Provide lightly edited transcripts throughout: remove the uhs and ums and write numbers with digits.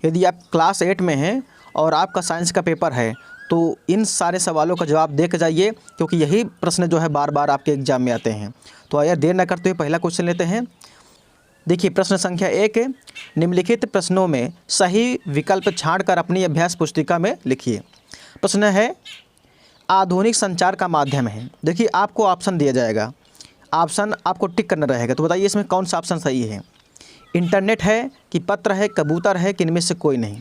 यदि आप क्लास 8 में हैं और आपका साइंस का पेपर है तो इन सारे सवालों का जवाब दे के जाइए, क्योंकि यही प्रश्न जो है बार बार आपके एग्जाम में आते हैं। तो आइए देर न करते हुए पहला क्वेश्चन लेते हैं। देखिए प्रश्न संख्या 1, निम्नलिखित प्रश्नों में सही विकल्प छांटकर अपनी अभ्यास पुस्तिका में लिखिए। प्रश्न है आधुनिक संचार का माध्यम है। देखिए आपको ऑप्शन दिया जाएगा, ऑप्शन आपको टिक करना रहेगा। तो बताइए इसमें कौन सा ऑप्शन सही है। इंटरनेट है कि पत्र है, कबूतर है कि इनमें से कोई नहीं।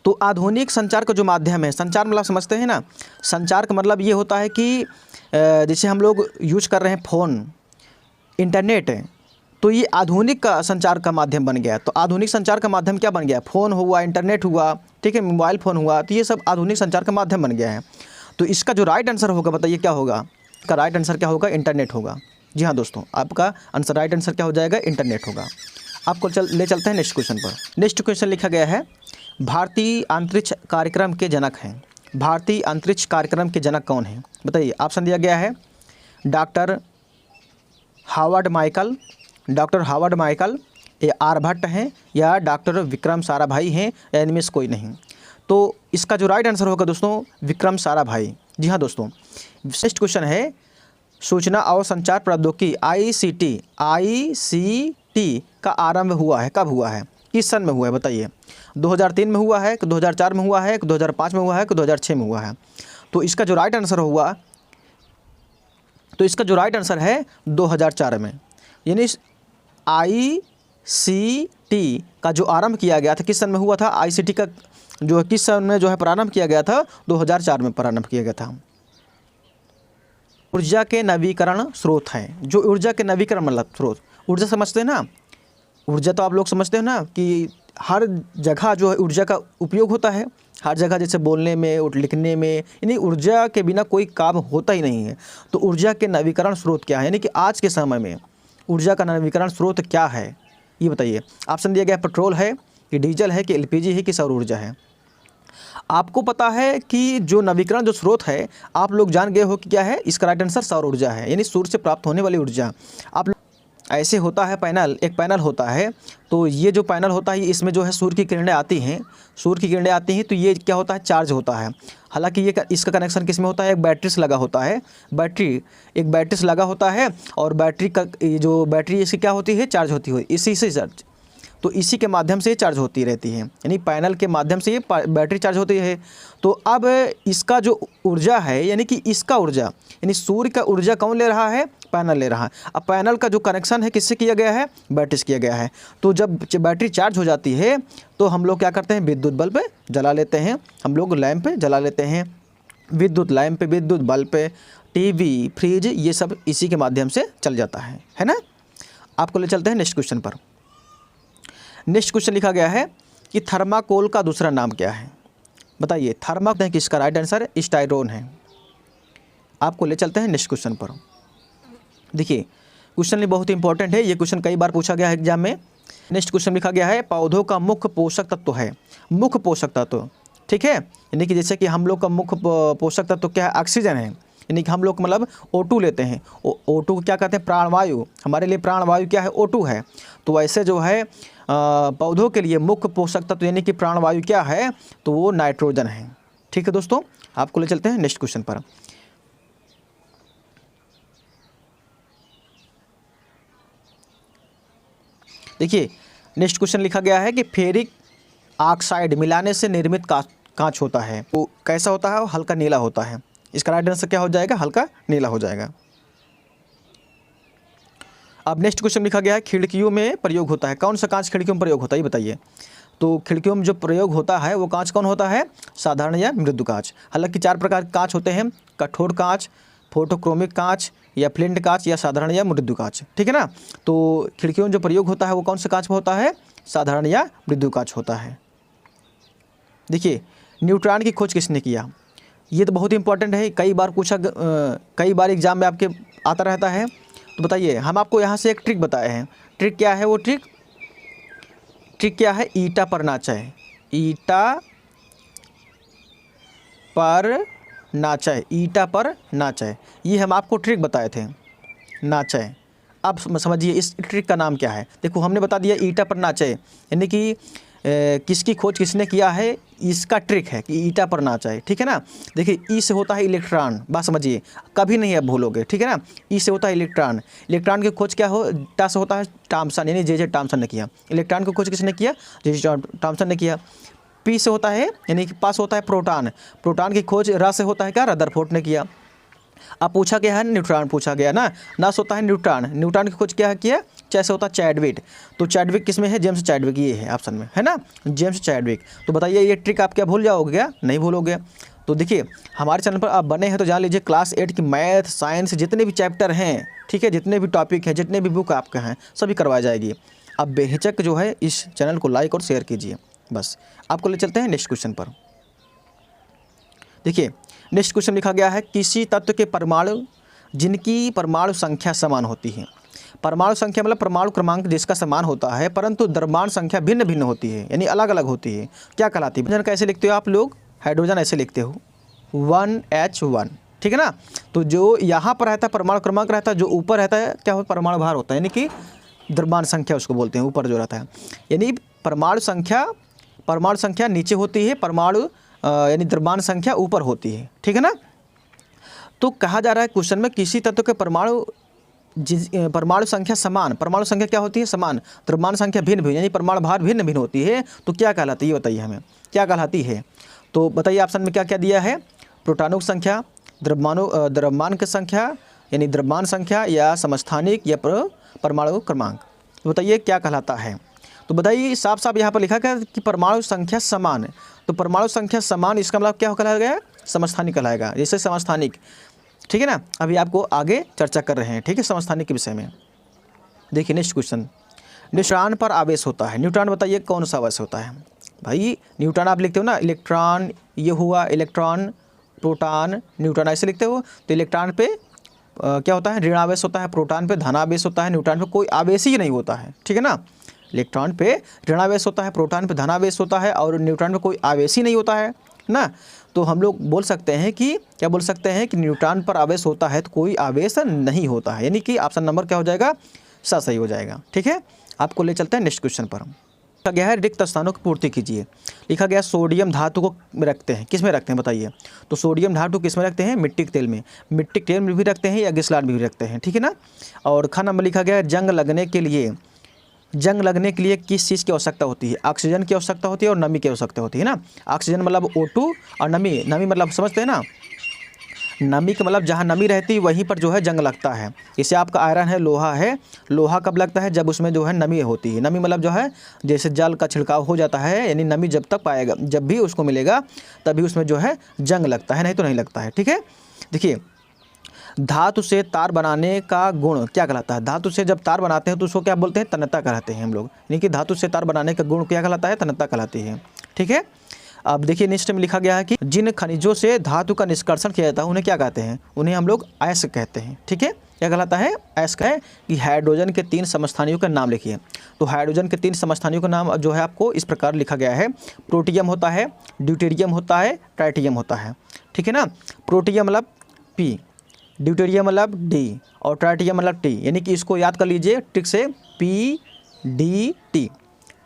तो आधुनिक संचार का जो माध्यम है, संचार मतलब समझते हैं ना, संचार का मतलब ये होता है कि जैसे हम लोग यूज कर रहे हैं फ़ोन, इंटरनेट है, तो ये आधुनिक का संचार का माध्यम बन गया। तो आधुनिक संचार का माध्यम क्या बन गया, फ़ोन हुआ, इंटरनेट हुआ, ठीक है, मोबाइल फ़ोन हुआ, तो ये सब आधुनिक संचार का माध्यम बन गया है। तो इसका जो राइट आंसर होगा बताइए क्या होगा। इसका राइट आंसर क्या होगा, इंटरनेट होगा। जी हाँ दोस्तों, आपका आंसर राइट आंसर क्या हो जाएगा, इंटरनेट होगा। आपको ले चलते हैं नेक्स्ट क्वेश्चन पर। नेक्स्ट क्वेश्चन लिखा गया है भारतीय अंतरिक्ष कार्यक्रम के जनक हैं। भारतीय अंतरिक्ष कार्यक्रम के जनक कौन हैं बताइए। ऑप्शन दिया गया है doctor Howard Michael, doctor Howard Michael, या आर्यभट्ट हैं, या डॉक्टर विक्रम साराभाई हैं, या इनमें से कोई नहीं। तो इसका जो राइट आंसर होगा दोस्तों विक्रम साराभाई। जी हाँ दोस्तों। नेक्स्ट क्वेश्चन है सूचना और संचार प्रौद्योगिकी ICT का आरंभ हुआ है, कब हुआ है, किस सन में हुआ है बताइए। 2003 में हुआ है कि 2004 में हुआ है कि 2005 में हुआ है कि 2006 में हुआ है। तो इसका जो राइट आंसर हुआ, तो इसका जो राइट आंसर है 2004 में। यानी ICT का जो आरंभ किया गया था किस सन में हुआ था, ICT का जो किस सन में जो है प्रारंभ किया गया था, 2004 में प्रारंभ किया गया था। ऊर्जा के नवीकरण स्रोत हैं। जो ऊर्जा के नवीकरण मतलब स्रोत, ऊर्जा समझते हैं ना, ऊर्जा तो आप लोग समझते हो ना कि हर जगह जो है ऊर्जा का उपयोग होता है, हर जगह जैसे बोलने में और लिखने में, यानी ऊर्जा के बिना कोई काम होता ही नहीं है। तो ऊर्जा के नवीकरण स्रोत क्या है, यानी कि आज के समय में ऊर्जा का नवीकरण स्रोत क्या है ये बताइए। ऑप्शन दिया गया पेट्रोल है कि डीजल है कि LPG है कि सौर ऊर्जा है। आपको पता है कि जो नवीकरण जो स्रोत है आप लोग जान गए हो कि क्या है, इसका राइट आंसर सौर ऊर्जा है, यानी सूर्य से प्राप्त होने वाली ऊर्जा। आप ऐसे होता है पैनल, एक पैनल होता है, तो ये जो पैनल होता है इसमें जो है सूर्य की किरणें आती हैं, सूर्य की किरणें आती हैं तो ये क्या होता है, चार्ज होता है। हालांकि ये इसका कनेक्शन किस में होता है, एक बैटरी से लगा होता है, एक बैटरी से लगा होता है, और बैटरी का जो बैटरी इसकी क्या होती है, चार्ज होती है, इसी से चार्ज, तो इसी के माध्यम से चार्ज होती रहती है, यानी पैनल के माध्यम से ये बैटरी चार्ज होती है। तो अब इसका जो ऊर्जा है, यानी कि इसका ऊर्जा, यानी सूर्य का ऊर्जा कौन ले रहा है, पैनल ले रहा है। अब पैनल का जो कनेक्शन है किससे किया गया है, बैटरी से किया गया है। तो जब बैटरी चार्ज हो जाती है तो हम लोग क्या करते हैं, विद्युत बल्ब जला लेते हैं, हम लोग लैंप जला लेते हैं, विद्युत लैंप, विद्युत बल्ब, TV, फ्रिज, ये सब इसी के माध्यम से चल जाता है ना। आपको ले चलते हैं नेक्स्ट क्वेश्चन पर। नेक्स्ट क्वेश्चन लिखा गया है कि थर्माकोल का दूसरा नाम क्या है बताइए। थर्माकोल किसका राइट आंसर स्टाइरोन है। आपको ले चलते हैं नेक्स्ट क्वेश्चन पर। देखिए क्वेश्चन बहुत इंपॉर्टेंट है, ये क्वेश्चन कई बार पूछा गया है एग्जाम में। नेक्स्ट क्वेश्चन लिखा गया है पौधों का मुख्य पोषक तत्व है, मुख्य पोषक तत्व, ठीक है, यानी कि जैसे कि हम लोग का मुख्य पोषक तत्व क्या है, ऑक्सीजन है, यानी कि हम लोग मतलब O2 लेते हैं, O2 को क्या कहते हैं, प्राणवायु, हमारे लिए प्राणवायु क्या है, O2 है। तो वैसे जो है पौधों के लिए मुख्य पोषक तत्व यानी कि प्राणवायु क्या है, तो वो नाइट्रोजन है। ठीक है दोस्तों, आपको ले चलते हैं नेक्स्ट क्वेश्चन पर। देखिए नेक्स्ट क्वेश्चन लिखा गया है कि फेरिक ऑक्साइड मिलाने से निर्मित कांच होता है, वो कैसा होता है, वो हल्का नीला होता है। इसका राइट आंसर क्या हो जाएगा, हल्का नीला हो जाएगा। अब नेक्स्ट क्वेश्चन लिखा गया है खिड़कियों में प्रयोग होता है, कौन सा कांच खिड़कियों में प्रयोग होता है ये बताइए। तो खिड़कियों में जो प्रयोग होता है वो कांच कौन होता है, साधारण या मृदु कांच। हालांकि 4 प्रकार के कांच होते हैं, कठोर कांच, फोटोक्रोमिक कांच, या फ्लिंट कांच, या साधारण या मृदु कांच, ठीक है ना। तो खिड़कियों में जो प्रयोग होता है वो कौन सा कांच में होता है, साधारण या मृदु कांच होता है। देखिए न्यूट्रॉन की खोज किसने किया, ये तो बहुत इंपॉर्टेंट है, कई बार एग्जाम में आपके आता रहता है। तो बताइए, हम आपको यहाँ से एक ट्रिक बताए हैं, ट्रिक क्या है वो ट्रिक क्या है, ईटा पर नाचय, ईटा पर नाचय, ईटा पर नाचय, ये हम आपको ट्रिक बताए थे, नाचय। अब समझिए इस ट्रिक का नाम क्या है। देखो हमने बता दिया ईटा पर नाचय, यानी कि किसकी खोज किसने किया है, इसका ट्रिक है कि ईटा पर नाच आए, ठीक है ना। देखिए ई से होता है इलेक्ट्रॉन, बात समझिए, कभी नहीं आप भूलोगे, ठीक है ना। ई से होता है इलेक्ट्रॉन, इलेक्ट्रॉन की खोज क्या हो, टा से होता है थॉमसन, यानी जे थॉमसन ने किया। इलेक्ट्रॉन की खोज किसने किया, जे थॉमसन ने किया। पी से होता है यानी कि पास होता है प्रोटॉन, प्रोटॉन की खोज र से होता है क्या, रदरफोर्ड ने किया। अब पूछा गया है न्यूट्रॉन पूछा गया ना, नास होता है न्यूट्रॉन, न्यूट्रॉन की खोज क्या किया, जैसे होता है चैडविक। तो चैडविक किस में है, जेम्स चैडविक, ये है ऑप्शन में, है ना, जेम्स चैडविक। तो बताइए ये ट्रिक आप क्या भूल जाओगे क्या, नहीं भूलोगे। तो देखिए हमारे चैनल पर आप बने हैं तो जान लीजिए क्लास 8 की मैथ साइंस जितने भी चैप्टर हैं, ठीक है, जितने भी टॉपिक हैं, जितने भी बुक आपके हैं, सभी करवाई जाएगी। अब बेहिचक जो है इस चैनल को लाइक और शेयर कीजिए। बस आपको ले चलते हैं नेक्स्ट क्वेश्चन पर। देखिए नेक्स्ट क्वेश्चन लिखा गया है, किसी तत्व के परमाणु जिनकी परमाणु संख्या समान होती है। परमाणु संख्या मतलब परमाणु क्रमांक जिसका समान होता है परंतु द्रव्यमान संख्या भिन्न भिन्न होती है, यानी अलग अलग होती है, क्या कहलाती है। हाइड्रोजन कैसे लिखते हो आप लोग, हाइड्रोजन ऐसे लिखते हो 1H1, ठीक है ना। तो जो यहाँ पर रहता है परमाणु क्रमांक रहता है, जो ऊपर रहता है क्या होता है, परमाणु भार होता है, यानी कि द्रव्यमान संख्या उसको बोलते हैं, ऊपर जो रहता है। यानी परमाणु संख्या नीचे होती है, परमाणु यानी द्रव्यमान संख्या ऊपर होती है, ठीक है ना। तो कहा जा रहा है क्वेश्चन में, किसी तत्व के परमाणु संख्या समान, परमाणु संख्या क्या होती है, समान, द्रव्यमान संख्या भिन्न भिन्न, यानी परमाणु भार भिन्न भिन्न होती है, तो क्या कहलाती है, ये बताइए हमें क्या कहलाती है। तो बताइए ऑप्शन में क्या क्या दिया है, प्रोटॉनों की संख्या, द्रव्यमान की संख्या यानी द्रव्यमान संख्या, या समस्थानिक या परमाणु क्रमांक। तो बताइए क्या कहलाता है। तो बताइए साफ साफ यहाँ पर लिखा गया कि परमाणु संख्या समान है, तो परमाणु संख्या समान इसका मतलब क्या कहलाएगा, समस्थानिक कहलाएगा, जैसे समस्थानिक, ठीक है ना। अभी आपको आगे चर्चा कर रहे हैं, ठीक है, समस्थानिक के विषय में। देखिए नेक्स्ट क्वेश्चन, न्यूट्रॉन पर आवेश होता है, न्यूट्रॉन बताइए कौन सा आवेश होता है। भाई न्यूट्रॉन आप लिखते हो ना, इलेक्ट्रॉन, ये हुआ इलेक्ट्रॉन, प्रोटॉन, न्यूट्रॉन ऐसे लिखते हो। तो इलेक्ट्रॉन पे क्या होता है, ऋण आवेश होता है, प्रोटॉन पे धन आवेश होता है, न्यूट्रॉन पे कोई आवेश ही नहीं होता है, ठीक है ना। इलेक्ट्रॉन पे ऋणावेश होता है, प्रोटॉन पे धनावेश होता है, और न्यूट्रॉन पे कोई आवेश ही नहीं होता है ना। तो हम लोग बोल सकते हैं कि क्या बोल सकते हैं कि न्यूट्रॉन पर आवेश होता है तो कोई आवेश नहीं होता है, यानी कि ऑप्शन नंबर क्या हो जाएगा, सा सही हो जाएगा, ठीक है। आपको ले चलते हैं नेक्स्ट क्वेश्चन पर। लिखा गया है रिक्त स्थानों की पूर्ति कीजिए। लिखा गया सोडियम धातु को रखते हैं, किस में रखते हैं बताइए। तो सोडियम धातु किस में रखते हैं, मिट्टी के तेल में, मिट्टी के तेल में भी रखते हैं या गिसलाट में भी रखते हैं, ठीक है ना। और ख नंबर लिखा गया है जंग लगने के लिए किस चीज़ की आवश्यकता होती है, ऑक्सीजन की आवश्यकता होती है और नमी की आवश्यकता होती है ना। ऑक्सीजन मतलब O2 और नमी मतलब समझते हैं ना, नमी का मतलब जहाँ नमी रहती है वहीं पर जो है जंग लगता है। जैसे आपका आयरन है, लोहा कब लगता है, जब उसमें जो है नमी होती है। नमी मतलब जो है जैसे जल का छिड़काव हो जाता है, यानी नमी जब तक पाएगा, जब भी उसको मिलेगा तभी उसमें जो है जंग लगता है, नहीं तो नहीं लगता है, ठीक है। देखिए धातु से तार बनाने का गुण क्या कहलाता है, धातु से जब तार बनाते हैं तो उसको क्या बोलते हैं, तन्यता कहलाते हैं हम लोग, यानी कि धातु से तार बनाने का गुण क्या कहलाता है, तन्यता कहलाती है, ठीक है। अब देखिए नेक्स्ट में लिखा गया है कि जिन खनिजों से धातु का निष्कर्षण किया जाता है उन्हें क्या कहते हैं, उन्हें हम लोग अयस्क कहते हैं, ठीक है। क्या कहलाता है, अयस्क है। कि हाइड्रोजन के 3 समस्थानियों का नाम लिखिए। तो हाइड्रोजन के 3 समस्थानियों का नाम जो है आपको इस प्रकार लिखा गया है, प्रोटियम होता है, ड्यूटेरियम होता है, ट्राइटियम होता है, ठीक है ना। प्रोटियम मतलब P, ड्यूटेरियम मतलब D और ट्राइटियम मतलब T, यानी कि इसको याद कर लीजिए ट्रिक से,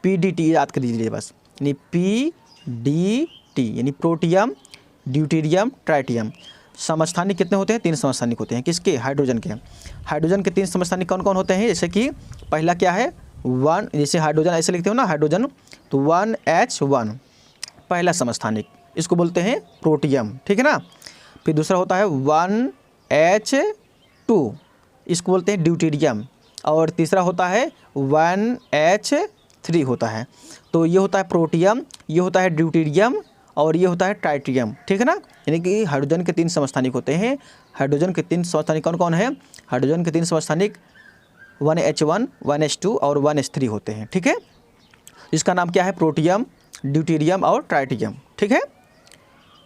PDT याद कर लीजिए बस, यानी PDT यानी प्रोटियम, ड्यूटेरियम, ट्राइटियम। समस्थानिक कितने होते हैं, 3 समस्थानिक होते हैं, किसके, हाइड्रोजन के। हाइड्रोजन के 3 समस्थानिक कौन कौन होते हैं, जैसे कि पहला क्या है 1, जैसे हाइड्रोजन ऐसे लिखते हो ना, हाइड्रोजन तो 1H1 पहला समस्थानिक, इसको बोलते हैं प्रोटियम, ठीक है ना। फिर दूसरा होता है 1H2, इसको बोलते हैं ड्यूटेरियम, और तीसरा होता है 1H3 होता है। तो ये होता है प्रोटियम, ये होता है ड्यूटेरियम और ये होता है ट्राइटियम, ठीक है ना। यानी कि हाइड्रोजन के 3 समस्थानिक होते हैं। हाइड्रोजन के 3 समस्थानिक कौन कौन है, हाइड्रोजन के 3 समस्थानिक 1H1, 1H2 और 1H3 होते हैं, ठीक है। इसका नाम क्या है, प्रोटियम, ड्यूटेरियम और ट्राइटियम, ठीक है।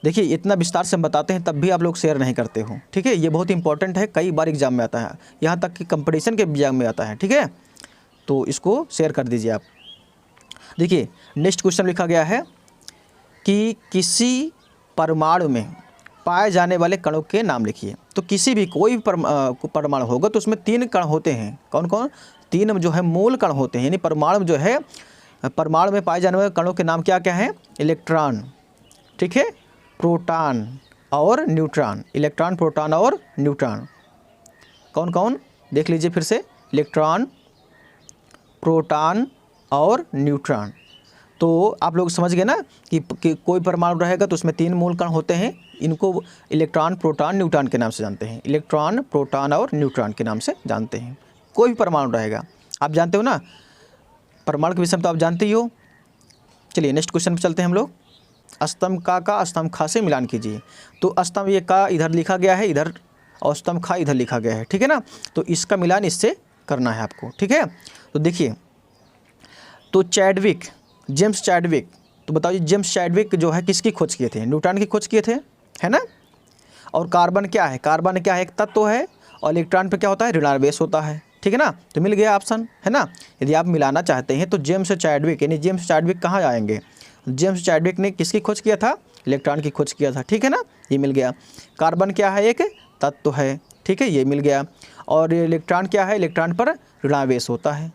देखिए इतना विस्तार से हम बताते हैं तब भी आप लोग शेयर नहीं करते हो, ठीक है। ये बहुत इंपॉर्टेंट है, कई बार एग्जाम में आता है, यहाँ तक कि कंपटीशन के एग्जाम में आता है, ठीक है। तो इसको शेयर कर दीजिए आप। देखिए नेक्स्ट क्वेश्चन लिखा गया है कि किसी परमाणु में पाए जाने वाले कणों के नाम लिखिए। तो किसी भी कोई भी परमाणु होगा तो उसमें 3 कण होते हैं, कौन कौन, 3 जो है मूल कण होते हैं, यानी परमाणु जो है परमाणु में पाए जाने वाले कणों के नाम क्या क्या हैं? इलेक्ट्रॉन, ठीक है, प्रोटॉन और न्यूट्रॉन। इलेक्ट्रॉन, प्रोटॉन और न्यूट्रॉन कौन कौन? देख लीजिए फिर से, इलेक्ट्रॉन, प्रोटॉन और न्यूट्रॉन। तो आप लोग समझ गए ना कि कोई परमाणु रहेगा तो उसमें 3 मूल कण होते हैं। इनको इलेक्ट्रॉन, प्रोटॉन, न्यूट्रॉन के नाम से जानते हैं। इलेक्ट्रॉन, प्रोटॉन और न्यूट्रॉन के नाम से जानते हैं। कोई भी परमाणु रहेगा, आप जानते हो ना, परमाणु के विषय में तो आप जानते ही हो। चलिए नेक्स्ट क्वेश्चन पे चलते हैं हम लोग। स्तंभ का स्तंभ खा से मिलान कीजिए। तो स्तंभ ये का इधर लिखा गया है इधर, और स्तंभ खा इधर लिखा गया है, ठीक है ना। तो इसका मिलान इससे करना है आपको, ठीक है। तो देखिए, तो चैडविक, जेम्स चैडविक, तो बताओ जी जेम्स चैडविक जो है किसकी खोज किए थे? न्यूट्रॉन की खोज किए थे, है ना। और कार्बन क्या है? कार्बन क्या है? एक तत्व है, और इलेक्ट्रॉन पे क्या होता है? ऋणावेश होता है, ठीक है ना। तो मिल गया ऑप्शन, है ना। यदि आप मिलाना चाहते हैं तो जेम्स चैडविक, यानी जेम्स चैडविक कहाँ आएंगे? जेम्स चैडविक ने किसकी खोज किया था? इलेक्ट्रॉन की खोज किया था, ठीक है ना। ये मिल गया। कार्बन क्या है? एक तत्व है, ठीक है, ये मिल गया। और इलेक्ट्रॉन क्या है? इलेक्ट्रॉन पर ऋणावेश होता है,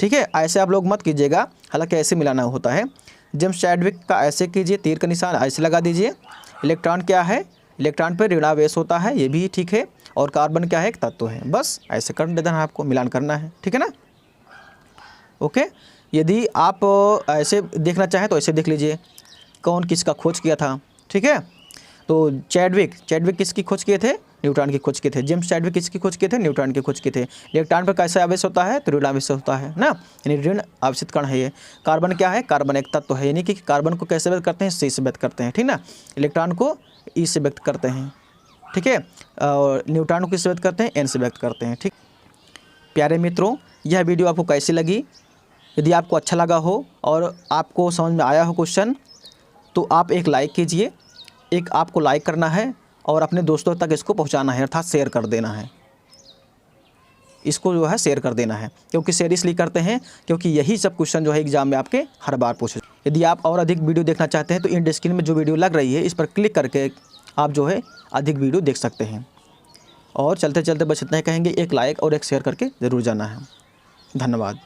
ठीक है। ऐसे आप लोग मत कीजिएगा, हालांकि ऐसे मिलाना होता है। जेम्स चैडविक का ऐसे कीजिए, तीर का निशान ऐसे लगा दीजिए। इलेक्ट्रॉन क्या है? इलेक्ट्रॉन पर ऋणावेश होता है, ये भी ठीक है। और कार्बन क्या है? एक तत्व है। बस ऐसे कर देना है, आपको मिलान करना है, ठीक है ना। ओके, यदि आप ऐसे देखना चाहें तो ऐसे देख लीजिए, कौन किसका खोज किया था, ठीक है। तो चैडविक किसकी खोज किए थे? न्यूट्रॉन की खोज किए थे। जेम्स चैडविक किसकी खोज किए थे? न्यूट्रॉन की खोज किए थे। इलेक्ट्रॉन पर कैसा आवेश होता है? तो ऋण आवेश होता है ना, यानी ऋण आवेशित कण है ये। कार्बन क्या है? कार्बन एक तत्व है, यानी कि कार्बन को कैसे व्यक्त करते हैं? सी से व्यक्त करते हैं, ठीक ना। इलेक्ट्रॉन को ई से व्यक्त करते हैं, ठीक है। और न्यूट्रॉन को किससे व्यक्त करते हैं? एन से व्यक्त करते हैं, ठीक। प्यारे मित्रों, यह वीडियो आपको कैसी लगी? यदि आपको अच्छा लगा हो और आपको समझ में आया हो क्वेश्चन, तो आप एक लाइक कीजिए। एक आपको लाइक करना है और अपने दोस्तों तक इसको पहुंचाना है, अर्थात शेयर कर देना है। इसको जो है शेयर कर देना है, क्योंकि शेयर इसलिए करते हैं क्योंकि यही सब क्वेश्चन जो है एग्जाम में आपके हर बार पूछे। यदि आप और अधिक वीडियो देखना चाहते हैं तो इन स्क्रीन में जो वीडियो लग रही है इस पर क्लिक करके आप जो है अधिक वीडियो देख सकते हैं। और चलते चलते बस इतना ही कहेंगे, एक लाइक और एक शेयर करके ज़रूर जाना है। धन्यवाद।